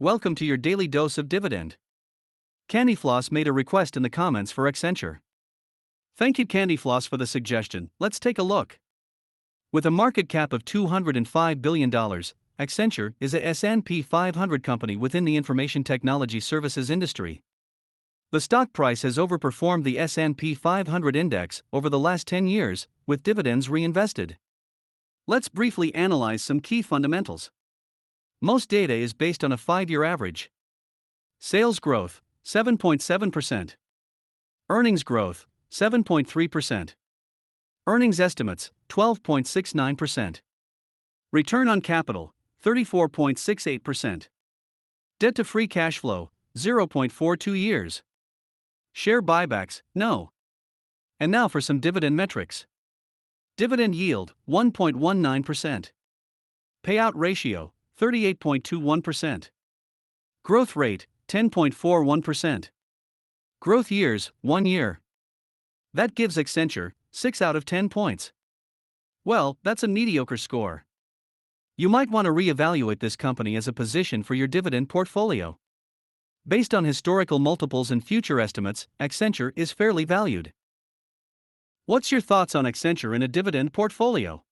Welcome to your daily dose of dividend. Candyfloss made a request in the comments for Accenture. Thank you Candyfloss for the suggestion. Let's take a look. With a market cap of $205 billion, Accenture is a S&P 500 company within the information technology services industry. The stock price has overperformed the S&P 500 index over the last 10 years, with dividends reinvested. Let's briefly analyze some key fundamentals. Most data is based on a 5-year average. Sales growth, 7.7%. Earnings growth, 7.3%. Earnings estimates, 12.69%. Return on capital, 34.68%. Debt to free cash flow, 0.42 years. Share buybacks, no. And now for some dividend metrics. Dividend yield, 1.19%. Payout ratio, 38.21%. Growth rate, 10.41%. Growth years, 1 year. That gives Accenture 6 out of 10 points. Well, that's a mediocre score. You might want to reevaluate this company as a position for your dividend portfolio. Based on historical multiples and future estimates, Accenture is fairly valued. What's your thoughts on Accenture in a dividend portfolio?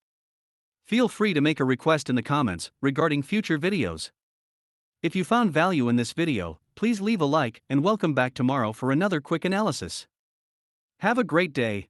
Feel free to make a request in the comments regarding future videos. If you found value in this video, please leave a like and welcome back tomorrow for another quick analysis. Have a great day.